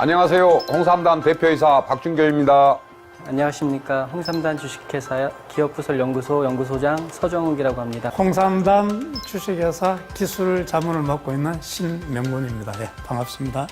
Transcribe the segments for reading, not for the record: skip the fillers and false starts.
안녕하세요. 홍삼단 대표이사 박준교입니다. 안녕하십니까. 홍삼단 주식회사 기업부설연구소 연구소장 서정욱이라고 합니다. 홍삼단 주식회사 기술 자문을 맡고 있는 신명군입니다. 예, 반갑습니다.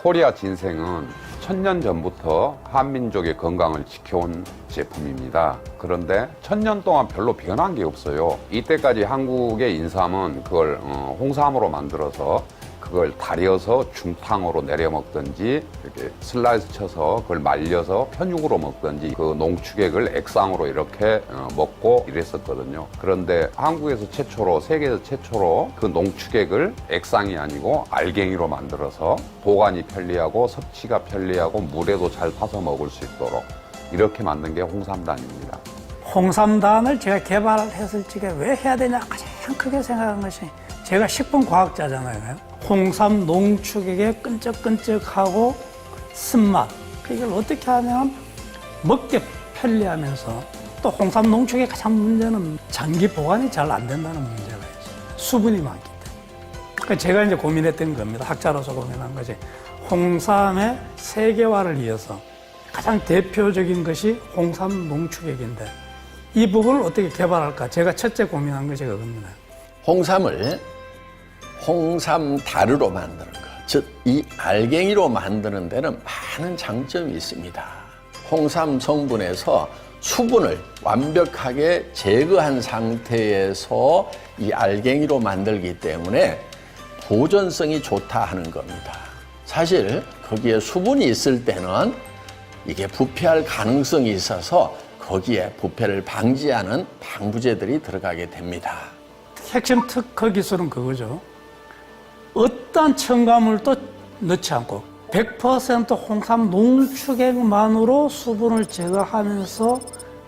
코리아 진생은 천년 전부터 한민족의 건강을 지켜온 제품입니다. 그런데 천년 동안 별로 변한 게 없어요. 이때까지 한국의 인삼은 그걸 홍삼으로 만들어서 그걸 달여서 중탕으로 내려 먹든지 이렇게 슬라이스 쳐서 그걸 말려서 편육으로 먹든지 그 농축액을 액상으로 이렇게 먹고 이랬었거든요. 그런데 한국에서 최초로, 세계에서 최초로 그 농축액을 액상이 아니고 알갱이로 만들어서 보관이 편리하고 섭취가 편리하고 물에도 잘 타서 먹을 수 있도록 이렇게 만든 게 홍삼단입니다. 홍삼단을 제가 개발했을 적에 왜 해야 되냐 가장 크게 생각한 것이 제가 식품과학자잖아요. 홍삼 농축액의 끈적끈적하고 쓴맛 이걸 어떻게 하면 먹기 편리하면서 또 홍삼 농축액의 가장 문제는 장기 보관이 잘 안 된다는 문제가 있어요. 수분이 많기 때문에. 그러니까 제가 이제 고민했던 겁니다. 학자로서 고민한 것이 홍삼의 세계화를 위해서 가장 대표적인 것이 홍삼 농축액인데 이 부분을 어떻게 개발할까? 제가 첫째 고민한 것이 그겁니다. 홍삼을 홍삼다르로 만드는 것, 즉 이 알갱이로 만드는 데는 많은 장점이 있습니다. 홍삼 성분에서 수분을 완벽하게 제거한 상태에서 이 알갱이로 만들기 때문에 보존성이 좋다 하는 겁니다. 사실 거기에 수분이 있을 때는 이게 부패할 가능성이 있어서 거기에 부패를 방지하는 방부제들이 들어가게 됩니다. 핵심 특허 기술은 그거죠. 어떤 첨가물도 넣지 않고 100% 홍삼 농축액만으로 수분을 제거하면서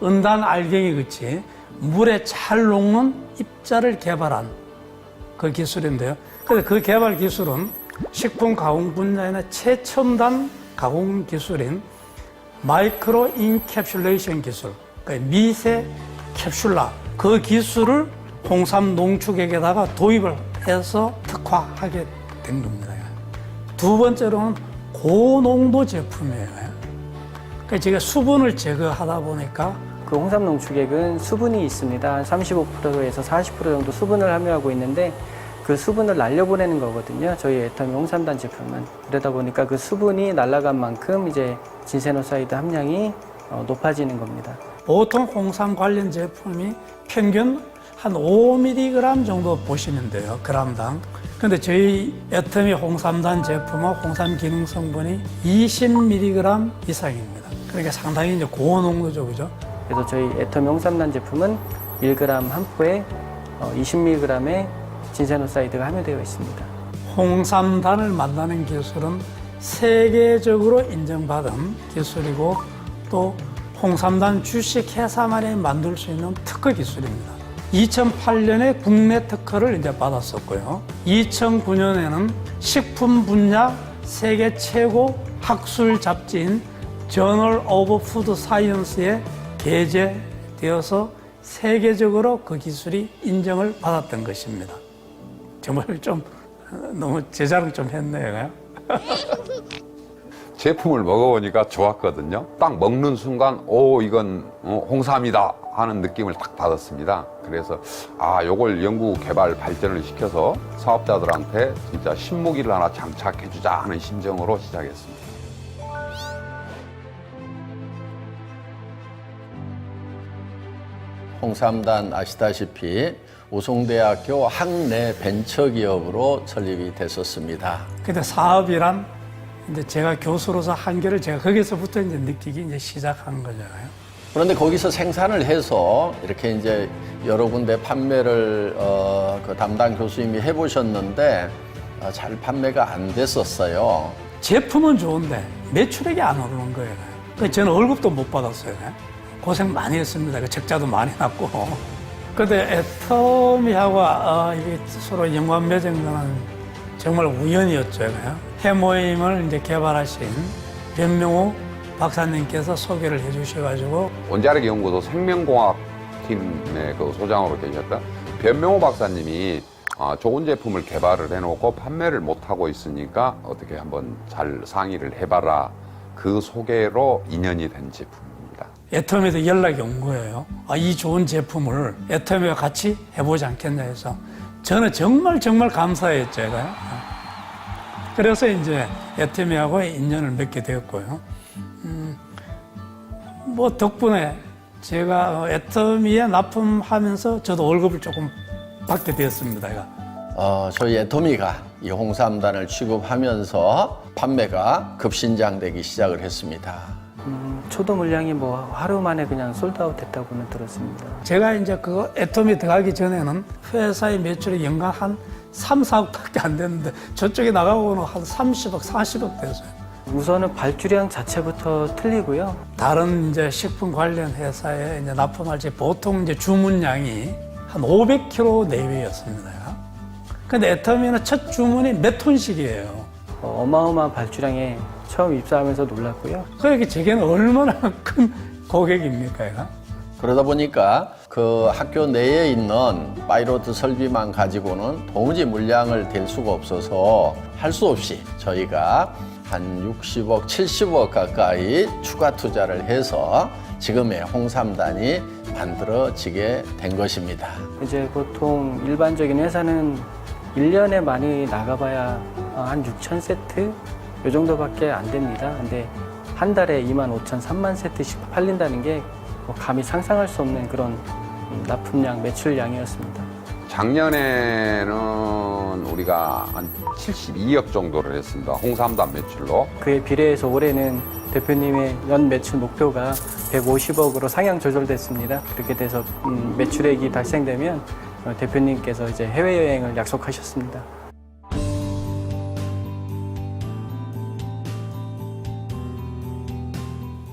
은단 알갱이 같이 물에 잘 녹는 입자를 개발한 그 기술인데요. 그래서 그 개발 기술은 식품 가공 분야에는 최첨단 가공 기술인 마이크로 인캡슐레이션 기술, 그러니까 미세 캡슐라 그 기술을 홍삼 농축액에다가 도입을 해서 특화하게 된 겁니다. 두 번째로는 고농도 제품이에요. 그러니까 제가 수분을 제거하다 보니까 그 홍삼 농축액은 수분이 있습니다. 한 35%에서 40% 정도 수분을 함유하고 있는데 그 수분을 날려보내는 거거든요. 저희 애터미 홍삼단 제품은. 그러다 보니까 그 수분이 날아간 만큼 이제 진세노사이드 함량이 높아지는 겁니다. 보통 홍삼 관련 제품이 평균 한 5mg 정도 보시면 돼요, 그람당. 근데 저희 애터미 홍삼단 제품은 홍삼 기능 성분이 20mg 이상입니다. 그러니까 상당히 이제 고농도죠, 그죠? 그래서 저희 애터미 홍삼단 제품은 1g 한 포에 20mg의 진세노사이드가 함유되어 있습니다. 홍삼단을 만드는 기술은 세계적으로 인정받은 기술이고 또 홍삼단 주식회사만이 만들 수 있는 특허 기술입니다. 2008년에 국내 특허를 이제 받았었고요. 2009년에는 식품 분야 세계 최고 학술 잡지인 저널 오브 푸드 사이언스에 게재되어서 세계적으로 그 기술이 인정을 받았던 것입니다. 정말 좀 너무 제 자랑 좀 했네요. 제품을 먹어보니까 좋았거든요. 딱 먹는 순간 이건 홍삼이다 하는 느낌을 딱 받았습니다. 그래서 요걸 연구 개발 발전을 시켜서 사업자들한테 진짜 신무기를 하나 장착해주자 하는 심정으로 시작했습니다. 홍삼단 아시다시피 우송대학교 학내 벤처기업으로 설립이 됐었습니다. 근데 사업이란 이제 제가 교수로서 한계를 제가 거기서부터 이제 느끼기 이제 시작한 거잖아요. 그런데 거기서 생산을 해서 이렇게 이제 여러 군데 판매를 그 담당 교수님이 해보셨는데 잘 판매가 안 됐었어요. 제품은 좋은데 매출액이 안 오르는 거예요. 그래서 저는 월급도 못 받았어요. 고생 많이 했습니다. 적자도 많이 났고. 근데 애터미하고 이게 서로 연관 맺은 거는 정말 우연이었죠. 해모임을 이제 개발하신 변명호 박사님께서 소개를 해주셔가지고 원자력 연구소 생명공학 팀의 그 소장으로 계셨던 변명호 박사님이 좋은 제품을 개발을 해놓고 판매를 못하고 있으니까 어떻게 한번 잘 상의를 해봐라. 그 소개로 인연이 된 제품입니다. 애터미에서 연락이 온 거예요. 이 좋은 제품을 애터미와 같이 해보지 않겠냐 해서 저는 정말 감사했죠, 제가요. 그래서 이제 애터미하고 인연을 맺게 되었고요. 뭐 덕분에 제가 애터미에 납품하면서 저도 월급을 조금 받게 되었습니다. 저희 애터미가 이 홍삼단을 취급하면서 판매가 급신장되기 시작을 했습니다. 초도 물량이 뭐 하루 만에 그냥 솔드아웃 됐다고는 들었습니다. 제가 이제 그 애터미 들어가기 전에는 회사의 매출이 연간 한 3, 4억밖에 안 됐는데 저쪽에 나가고는 한 30억, 40억 됐어요. 우선은 발주량 자체부터 틀리고요. 다른 이제 식품 관련 회사에 이제 납품할 때 보통 이제 주문량이 한 500kg 내외였습니다. 근데 애터미는 첫 주문이 몇 톤씩이에요. 어마어마한 발주량에 처음 입사하면서 놀랐고요. 그러니까 제게는 얼마나 큰 고객입니까, 얘가? 그러다 보니까 그 학교 내에 있는 파이로트 설비만 가지고는 도무지 물량을 댈 수가 없어서 할 수 없이 저희가 한 60억, 70억 가까이 추가 투자를 해서 지금의 홍삼단이 만들어지게 된 것입니다. 이제 보통 일반적인 회사는 1년에 많이 나가봐야 한 6천 세트? 이 정도밖에 안 됩니다. 근데 한 달에 2만 5천, 3만 세트씩 팔린다는 게 감히 상상할 수 없는 그런 납품량, 매출량이었습니다. 작년에는 우리가 한 72억 정도를 했습니다. 홍삼단 매출로. 그에 비례해서 올해는 대표님의 연 매출 목표가 150억으로 상향 조절됐습니다. 그렇게 돼서 매출액이 달성되면 대표님께서 이제 해외여행을 약속하셨습니다.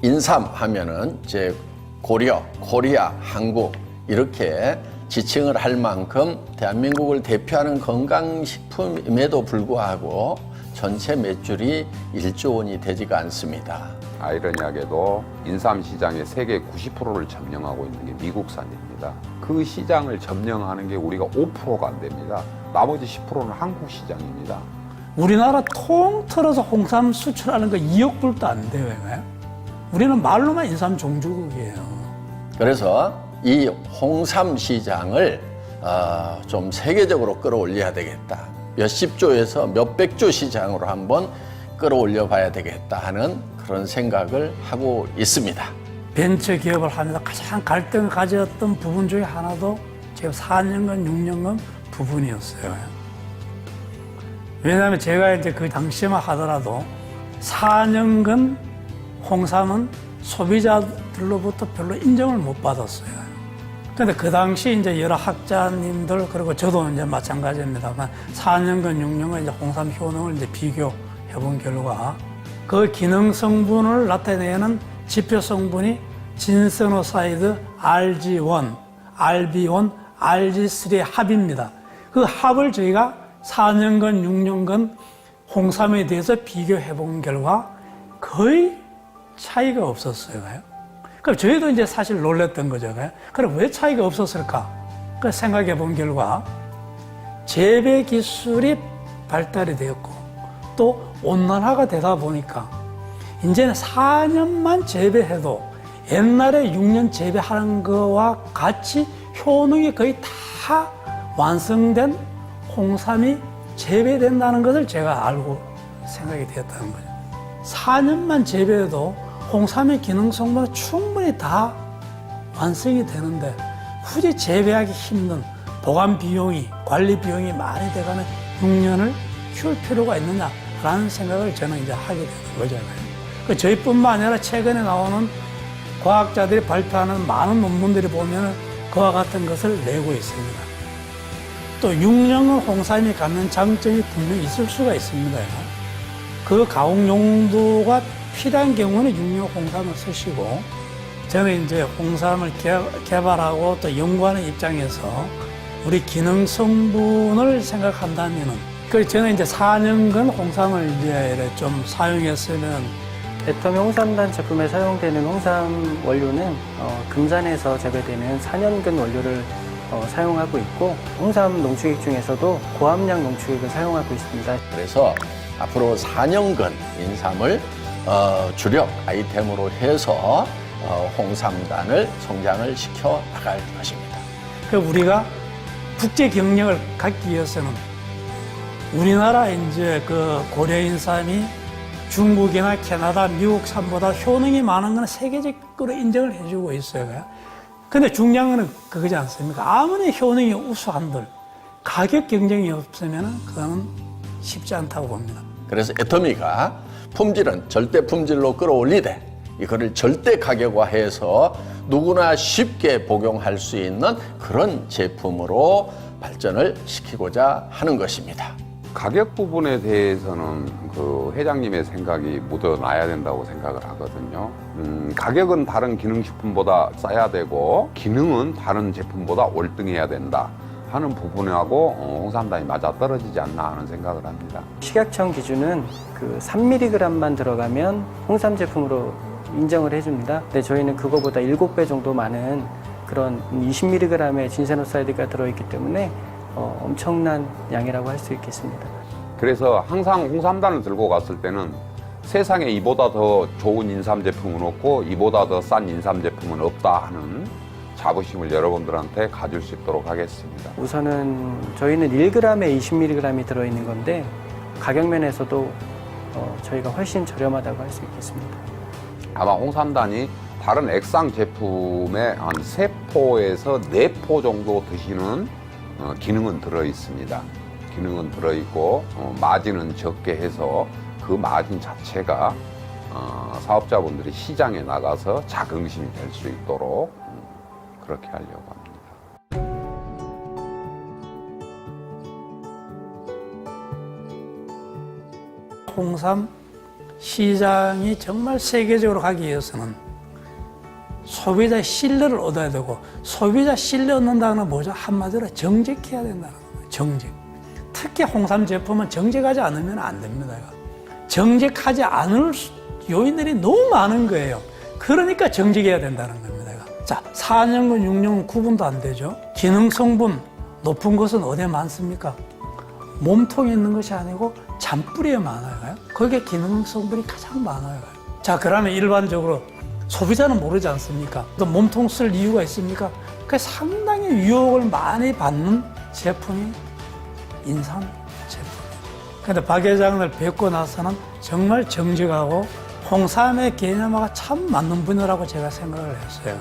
인삼 하면은 이제 고려, 코리아, 한국 이렇게 지칭을 할 만큼 대한민국을 대표하는 건강식품임에도 불구하고 전체 매출이 1조 원이 되지가 않습니다. 아이러니하게도 인삼 시장의 세계 90%를 점령하고 있는 게 미국산입니다. 그 시장을 점령하는 게 우리가 5%가 안 됩니다. 나머지 10%는 한국 시장입니다. 우리나라 통틀어서 홍삼 수출하는 거 2억 불도 안 돼요. 우리는 말로만 인삼 종주국이에요. 그래서 이 홍삼 시장을 좀 세계적으로 끌어올려야 되겠다. 몇십 조에서 몇백 조 시장으로 한번 끌어올려 봐야 되겠다 하는 그런 생각을 하고 있습니다. 벤처 기업을 하면서 가장 갈등을 가졌던 부분 중에 하나도 제가 4년간, 6년간 부분이었어요. 왜냐하면 제가 이제 그 당시만 하더라도 4년간 홍삼은 소비자들로부터 별로 인정을 못 받았어요. 근데 그 당시 이제 여러 학자님들 그리고 저도 이제 마찬가지입니다만 4년간, 6년간 이제 홍삼 효능을 이제 비교해 본 결과 그 기능 성분을 나타내는 지표 성분이 진세노사이드 RG1, RB1, RG3의 합입니다. 그 합을 저희가 4년간, 6년간 홍삼에 대해서 비교해 본 결과 거의 차이가 없었어요. 그럼 저희도 이제 사실 놀랬던 거죠. 그럼 왜 차이가 없었을까? 그 생각해 본 결과 재배 기술이 발달이 되었고 또 온난화가 되다 보니까 이제는 4년만 재배해도 옛날에 6년 재배하는 거와 같이 효능이 거의 다 완성된 홍삼이 재배된다는 것을 제가 알고 생각이 되었다는 거죠. 4년만 재배해도 홍삼의 기능 성분은 충분히 다 완성이 되는데 굳이 재배하기 힘든 보관 비용이, 관리 비용이 많이 돼가는 6년을 키울 필요가 있느냐라는 생각을 저는 이제 하게 되는 거잖아요. 저희뿐만 아니라 최근에 나오는 과학자들이 발표하는 많은 논문들이 보면 그와 같은 것을 내고 있습니다. 또 6년은 홍삼이 갖는 장점이 분명히 있을 수가 있습니다. 그 가공 용도가 필요한 경우는 6년 홍삼을 쓰시고 저는 이제 홍삼을 개발하고 또 연구하는 입장에서 우리 기능 성분을 생각한다면은 그래서 저는 이제 4년간 홍삼을 이제 좀 사용했으면 애터미 홍삼단 제품에 사용되는 홍삼 원료는 금산에서 재배되는 4년근 원료를 사용하고 있고 홍삼 농축액 중에서도 고함량 농축액을 사용하고 있습니다. 그래서 앞으로 4년간 인삼을 주력 아이템으로 해서 홍삼단을 성장을 시켜 나갈 것입니다. 그 우리가 국제 경력을 갖기 위해서는 우리나라 이제 그 고려인삼이 중국이나 캐나다, 미국산보다 효능이 많은 건 세계적으로 인정을 해주고 있어요. 근데 중요한 건 그거지 않습니까? 아무리 효능이 우수한들 가격 경쟁이 없으면 그거는 쉽지 않다고 봅니다. 그래서 애터미가 품질은 절대 품질로 끌어올리되 이거를 절대 가격화해서 누구나 쉽게 복용할 수 있는 그런 제품으로 발전을 시키고자 하는 것입니다. 가격 부분에 대해서는 그 회장님의 생각이 묻어나야 된다고 생각을 하거든요. 가격은 다른 기능식품보다 싸야 되고 기능은 다른 제품보다 월등해야 된다 하는 부분하고 홍삼단이 맞아떨어지지 않나 하는 생각을 합니다. 식약청 기준은 그 3mg만 들어가면 홍삼 제품으로 인정을 해줍니다. 근데 저희는 그거보다 7배 정도 많은 그런 20mg의 진세노사이드가 들어있기 때문에 엄청난 양이라고 할 수 있겠습니다. 그래서 항상 홍삼단을 들고 갔을 때는 세상에 이보다 더 좋은 인삼 제품은 없고 이보다 더 싼 인삼 제품은 없다 하는 자부심을 여러분들한테 가질 수 있도록 하겠습니다. 우선은 저희는 1g에 20mg이 들어있는 건데 가격 면에서도 저희가 훨씬 저렴하다고 할 수 있겠습니다. 아마 홍삼단이 다른 액상 제품의 한 3포에서 4포 정도 드시는 기능은 들어있습니다. 기능은 들어있고 마진은 적게 해서 그 마진 자체가 사업자분들이 시장에 나가서 자긍심이 될 수 있도록 그렇게 하려고 합니다. 홍삼 시장이 정말 세계적으로 가기 위해서는 소비자의 신뢰를 얻어야 되고, 소비자 신뢰 얻는다는 건 뭐죠? 한마디로 정직해야 된다는 거예요. 정직. 특히 홍삼 제품은 정직하지 않으면 안 됩니다. 정직하지 않을 요인들이 너무 많은 거예요. 그러니까 정직해야 된다는 겁니다. 자, 4년근, 6년근 구분도 안 되죠. 기능 성분 높은 것은 어디에 많습니까? 몸통에 있는 것이 아니고 잔뿌리에 많아요. 거기에 기능 성분이 가장 많아요. 자, 그러면 일반적으로 소비자는 모르지 않습니까? 또 몸통 쓸 이유가 있습니까? 그 상당히 유혹을 많이 받는 제품이 인삼 제품이에요. 근데 박 회장을 뵙고 나서는 정말 정직하고 홍삼의 개념화가 참 맞는 분이라고 제가 생각을 했어요.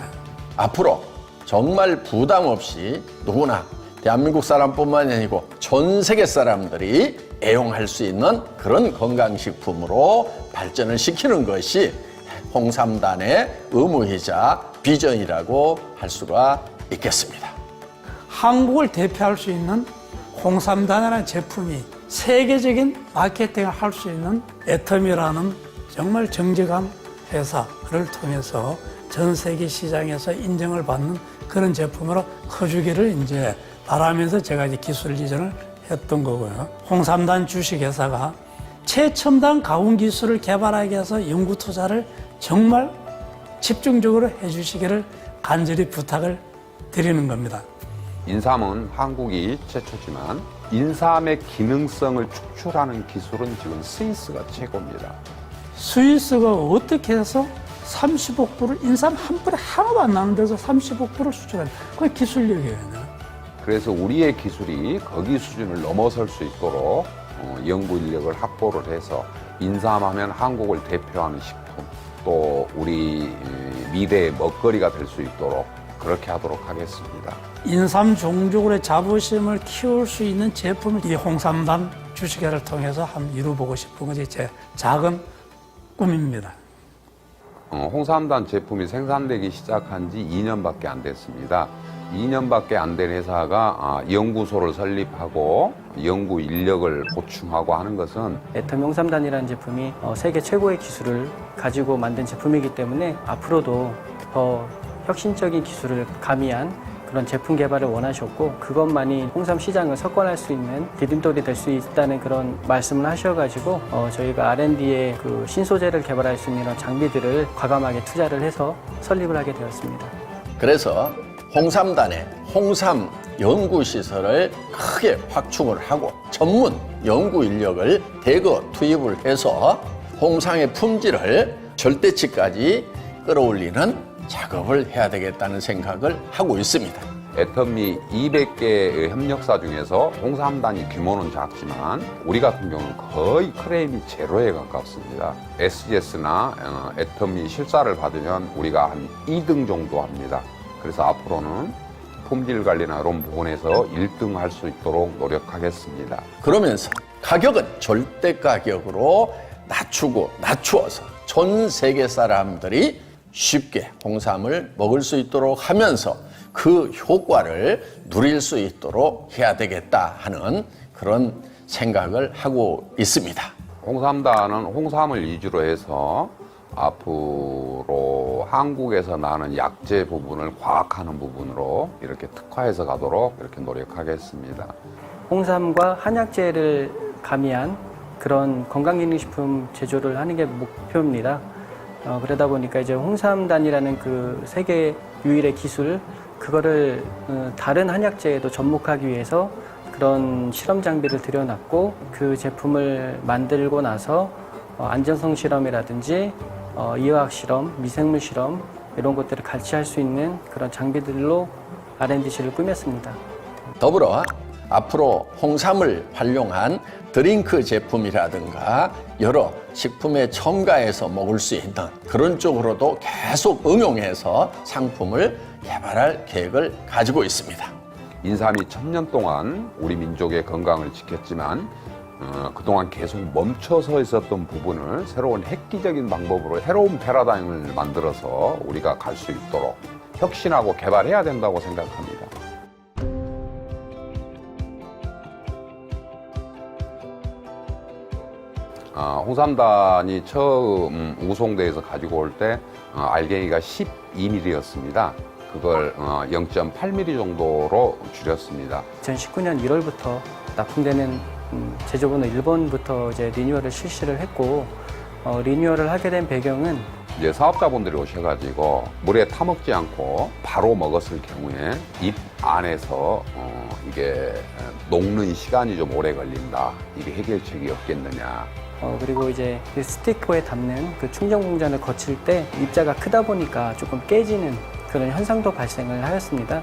앞으로 정말 부담 없이 누구나 대한민국 사람뿐만이 아니고 전 세계 사람들이 애용할 수 있는 그런 건강식품으로 발전을 시키는 것이 홍삼단의 의무이자 비전이라고 할 수가 있겠습니다. 한국을 대표할 수 있는 홍삼단이라는 제품이 세계적인 마케팅을 할 수 있는 애터미라는 정말 정직한 회사를 통해서 전 세계 시장에서 인정을 받는 그런 제품으로 커주기를 이제 바라면서 제가 이제 기술 이전을 했던 거고요. 홍삼단 주식회사가 최첨단 가공 기술을 개발하기 위해서 연구 투자를 정말 집중적으로 해주시기를 간절히 부탁을 드리는 겁니다. 인삼은 한국이 최초지만 인삼의 기능성을 축출하는 기술은 지금 스위스가 최고입니다. 스위스가 어떻게 해서 35%를 인삼 한 뿌리 하나도 안 나는 데서 35%를 수출하는 그게 기술력이에요. 그래서 우리의 기술이 거기 수준을 넘어설 수 있도록 연구 인력을 확보를 해서 인삼하면 한국을 대표하는 식품 또 우리 미래의 먹거리가 될 수 있도록 그렇게 하도록 하겠습니다. 인삼 종족의 자부심을 키울 수 있는 제품을 이 홍삼단 주식회를 통해서 한번 이루어보고 싶은 것이 제 작은 꿈입니다. 홍삼단 제품이 생산되기 시작한 지 2년밖에 안 됐습니다. 2년밖에 안 된 회사가 연구소를 설립하고 연구 인력을 보충하고 하는 것은 애터미 홍삼단이라는 제품이 세계 최고의 기술을 가지고 만든 제품이기 때문에 앞으로도 더 혁신적인 기술을 가미한 그런 제품 개발을 원하셨고 그것만이 홍삼 시장을 석권할 수 있는 디딤돌이 될 수 있다는 그런 말씀을 하셔가지고 저희가 R&D에 그 신소재를 개발할 수 있는 이런 장비들을 과감하게 투자를 해서 설립을 하게 되었습니다. 그래서 홍삼단에 홍삼 연구시설을 크게 확충을 하고 전문 연구 인력을 대거 투입을 해서 홍삼의 품질을 절대치까지 끌어올리는 작업을 해야 되겠다는 생각을 하고 있습니다. 애터미 200개의 협력사 중에서 홍삼단이 규모는 작지만 우리 같은 경우는 거의 크레임이 제로에 가깝습니다. SGS나 애터미 실사를 받으면 우리가 한 2등 정도 합니다. 그래서 앞으로는 품질 관리나 이런 부분에서 1등 할 수 있도록 노력하겠습니다. 그러면서 가격은 절대 가격으로 낮추어서 전 세계 사람들이 쉽게 홍삼을 먹을 수 있도록 하면서 그 효과를 누릴 수 있도록 해야 되겠다 하는 그런 생각을 하고 있습니다. 홍삼단은 홍삼을 위주로 해서 앞으로 한국에서 나는 약재 부분을 과학하는 부분으로 이렇게 특화해서 가도록 이렇게 노력하겠습니다. 홍삼과 한약재를 가미한 그런 건강기능식품 제조를 하는 게 목표입니다. 그러다 보니까 이제 홍삼단이라는 그 세계 유일의 기술, 그거를 다른 한약재에도 접목하기 위해서 그런 실험 장비를 들여놨고 그 제품을 만들고 나서 안전성 실험이라든지 이화학 실험, 미생물 실험 이런 것들을 같이 할 수 있는 그런 장비들로 R&D실을 꾸몄습니다. 더불어 앞으로 홍삼을 활용한 드링크 제품이라든가 여러 식품에 첨가해서 먹을 수 있는 그런 쪽으로도 계속 응용해서 상품을 개발할 계획을 가지고 있습니다. 인삼이 1000년 동안 우리 민족의 건강을 지켰지만 그동안 계속 멈춰서 있었던 부분을 새로운 획기적인 방법으로 새로운 패러다임을 만들어서 우리가 갈 수 있도록 혁신하고 개발해야 된다고 생각합니다. 홍삼단이 처음 우송대에서 가지고 올 때 알갱이가 12mm였습니다. 그걸 0.8mm 정도로 줄였습니다. 2019년 1월부터 납품되는 제조번호 1번부터 이제 리뉴얼을 실시를 했고 리뉴얼을 하게 된 배경은 이제 사업자분들이 오셔가지고 물에 타먹지 않고 바로 먹었을 경우에 입 안에서 이게 녹는 시간이 좀 오래 걸린다. 이게 해결책이 없겠느냐. 그리고 이제 그 스티커에 담는 그 충전 공전을 거칠 때 입자가 크다 보니까 조금 깨지는 그런 현상도 발생을 하였습니다.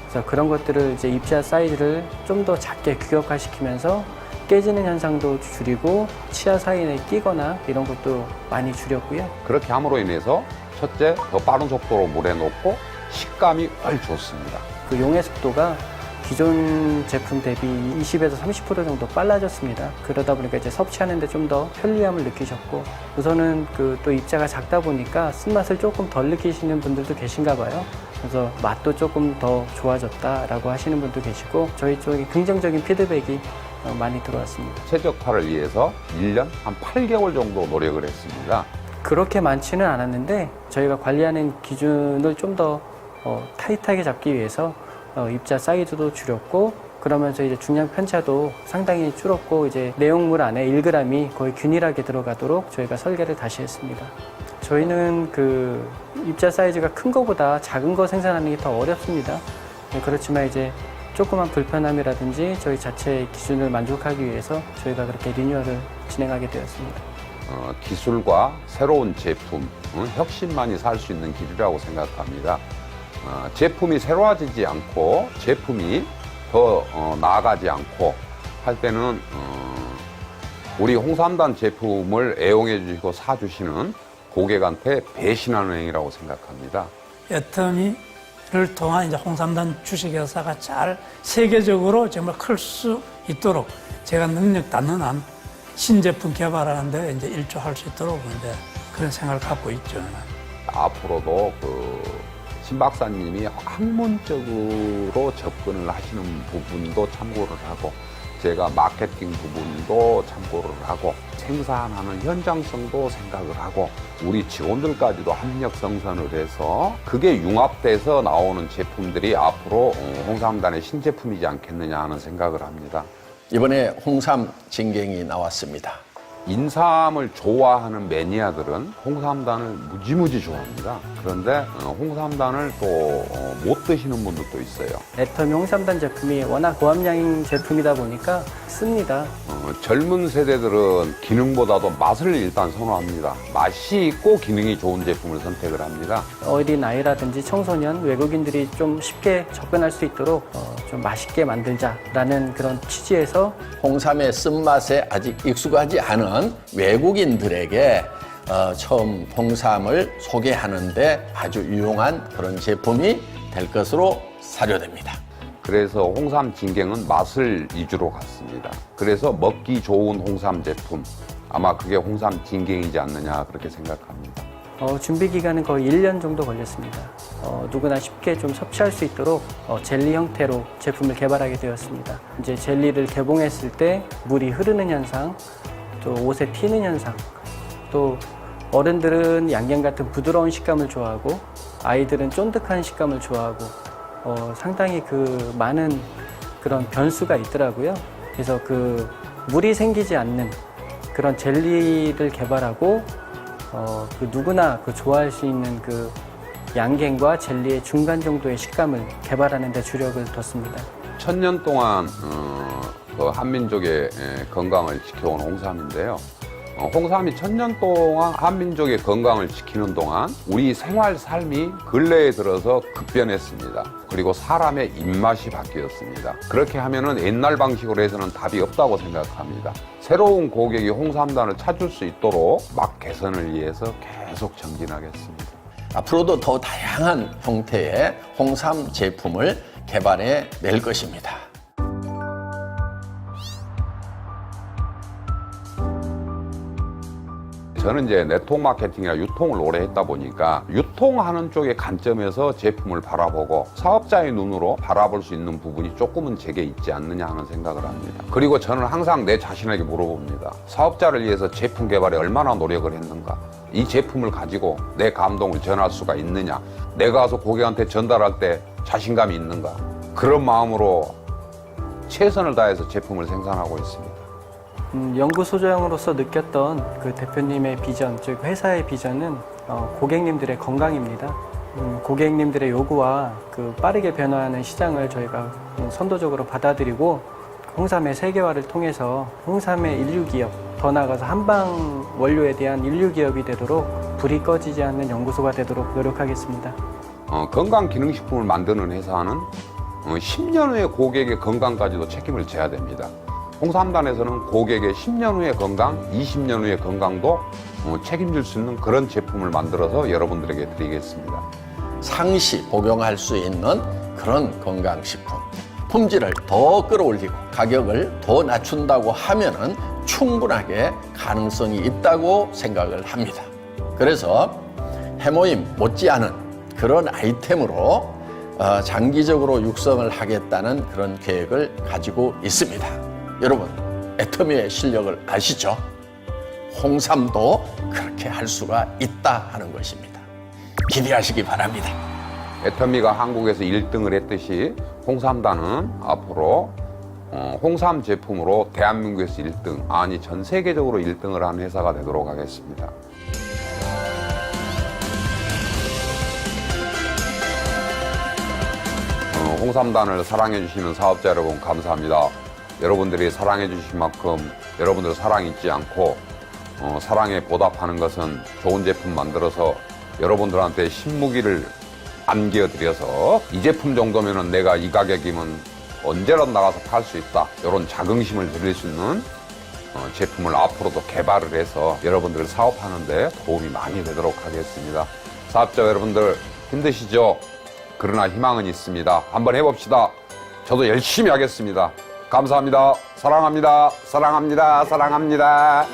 그래서 그런 것들을 이제 입자 사이즈를 좀 더 작게 규격화시키면서 깨지는 현상도 줄이고 치아 사이에 끼거나 이런 것도 많이 줄였고요. 그렇게 함으로 인해서 첫째, 더 빠른 속도로 물에 녹고 식감이 훨 좋습니다. 그 용해 속도가 기존 제품 대비 20에서 30% 정도 빨라졌습니다. 그러다 보니까 이제 섭취하는데 좀 더 편리함을 느끼셨고, 우선은 그 또 입자가 작다 보니까 쓴맛을 조금 덜 느끼시는 분들도 계신가 봐요. 그래서 맛도 조금 더 좋아졌다라고 하시는 분도 계시고, 저희 쪽에 긍정적인 피드백이 많이 들어왔습니다. 최적화를 위해서 1년 한 8개월 정도 노력을 했습니다. 그렇게 많지는 않았는데 저희가 관리하는 기준을 좀 더 타이트하게 잡기 위해서 입자 사이즈도 줄였고, 그러면서 이제 중량 편차도 상당히 줄었고, 이제 내용물 안에 1g이 거의 균일하게 들어가도록 저희가 설계를 다시 했습니다. 저희는 그 입자 사이즈가 큰 거보다 작은 거 생산하는 게 더 어렵습니다. 그렇지만 이제 조그만 불편함이라든지 저희 자체의 기준을 만족하기 위해서 저희가 그렇게 리뉴얼을 진행하게 되었습니다. 기술과 새로운 제품, 혁신만이 살 수 있는 길이라고 생각합니다. 제품이 새로워지지 않고 제품이 더 나아가지 않고 할 때는 우리 홍삼단 제품을 애용해 주시고 사주시는 고객한테 배신하는 행위라고 생각합니다. 애터미를 통한 이제 홍삼단 주식회사가 잘 세계적으로 정말 클 수 있도록 제가 능력 닿는 한 신제품 개발하는데 이제 일조할 수 있도록 이제 그런 생각을 갖고 있죠. 앞으로도 신 박사님이 학문적으로 접근을 하시는 부분도 참고를 하고, 제가 마케팅 부분도 참고를 하고, 생산하는 현장성도 생각을 하고, 우리 직원들까지도 협력 성선을 해서 그게 융합돼서 나오는 제품들이 앞으로 홍삼단의 신제품이지 않겠느냐 하는 생각을 합니다. 이번에 홍삼 진경이 나왔습니다. 인삼을 좋아하는 매니아들은 홍삼단을 무지무지 좋아합니다. 그런데 홍삼단을 또 못 드시는 분들도 있어요. 애터미 홍삼단 제품이 워낙 고함량 제품이다 보니까 씁니다. 젊은 세대들은 기능보다도 맛을 일단 선호합니다. 맛이 있고 기능이 좋은 제품을 선택을 합니다. 어린 아이라든지 청소년, 외국인들이 좀 쉽게 접근할 수 있도록 좀 맛있게 만들자라는 그런 취지에서 홍삼의 쓴맛에 아직 익숙하지 않은 외국인들에게 처음 홍삼을 소개하는데 아주 유용한 그런 제품이 될 것으로 사료됩니다. 그래서 홍삼 진갱은 맛을 위주로 갔습니다. 그래서 먹기 좋은 홍삼 제품, 아마 그게 홍삼 진갱이지 않느냐 그렇게 생각합니다. 준비 기간은 거의 1년 정도 걸렸습니다. 누구나 쉽게 좀 섭취할 수 있도록 젤리 형태로 제품을 개발하게 되었습니다. 이제 젤리를 개봉했을 때 물이 흐르는 현상, 또 옷에 튀는 현상, 또 어른들은 양갱 같은 부드러운 식감을 좋아하고 아이들은 쫀득한 식감을 좋아하고 상당히 그 많은 그런 변수가 있더라고요. 그래서 그 물이 생기지 않는 그런 젤리를 개발하고 그 누구나 그 좋아할 수 있는 그 양갱과 젤리의 중간 정도의 식감을 개발하는 데 주력을 뒀습니다. 1000년 동안 그 한민족의 건강을 지켜온 홍삼인데요. 홍삼이 1000년 동안 한민족의 건강을 지키는 동안 우리 생활 삶이 근래에 들어서 급변했습니다. 그리고 사람의 입맛이 바뀌었습니다. 그렇게 하면은 옛날 방식으로 해서는 답이 없다고 생각합니다. 새로운 고객이 홍삼단을 찾을 수 있도록 맛 개선을 위해서 계속 정진하겠습니다. 앞으로도 더 다양한 형태의 홍삼 제품을 개발해 낼 것입니다. 저는 이제 네트워크 마케팅이나 유통을 오래 했다 보니까 유통하는 쪽의 관점에서 제품을 바라보고 사업자의 눈으로 바라볼 수 있는 부분이 조금은 제게 있지 않느냐 하는 생각을 합니다. 그리고 저는 항상 내 자신에게 물어봅니다. 사업자를 위해서 제품 개발에 얼마나 노력을 했는가? 이 제품을 가지고 내 감동을 전할 수가 있느냐? 내가 가서 고객한테 전달할 때 자신감이 있는가? 그런 마음으로 최선을 다해서 제품을 생산하고 있습니다. 연구소장으로서 느꼈던 그 대표님의 비전, 즉 회사의 비전은 고객님들의 건강입니다. 고객님들의 요구와 그 빠르게 변화하는 시장을 저희가 선도적으로 받아들이고 홍삼의 세계화를 통해서 홍삼의 인류기업, 더 나아가서 한방 원료에 대한 인류기업이 되도록 불이 꺼지지 않는 연구소가 되도록 노력하겠습니다. 건강기능식품을 만드는 회사는 10년 후의 고객의 건강까지도 책임을 져야 됩니다. 홍삼단에서는 고객의 10년 후의 건강, 20년 후의 건강도 책임질 수 있는 그런 제품을 만들어서 여러분들에게 드리겠습니다. 상시 복용할 수 있는 그런 건강식품. 품질을 더 끌어올리고 가격을 더 낮춘다고 하면은 충분하게 가능성이 있다고 생각을 합니다. 그래서 해모임 못지않은 그런 아이템으로 장기적으로 육성을 하겠다는 그런 계획을 가지고 있습니다. 여러분, 애터미의 실력을 아시죠? 홍삼도 그렇게 할 수가 있다 하는 것입니다. 기대하시기 바랍니다. 애터미가 한국에서 1등을 했듯이 홍삼단은 앞으로 홍삼 제품으로 대한민국에서 1등, 아니 전 세계적으로 1등을 하는 회사가 되도록 하겠습니다. 홍삼단을 사랑해 주시는 사업자 여러분 감사합니다. 여러분들이 사랑해 주신 만큼 여러분들 사랑 잊지 않고 사랑에 보답하는 것은 좋은 제품 만들어서 여러분들한테 신무기를 안겨드려서 이 제품 정도면은 내가 이 가격이면 언제라도 나가서 팔 수 있다, 이런 자긍심을 드릴 수 있는 제품을 앞으로도 개발을 해서 여러분들 사업하는데 도움이 많이 되도록 하겠습니다. 사업자 여러분들 힘드시죠? 그러나 희망은 있습니다. 한번 해봅시다. 저도 열심히 하겠습니다. 감사합니다. 사랑합니다. 사랑합니다. 사랑합니다.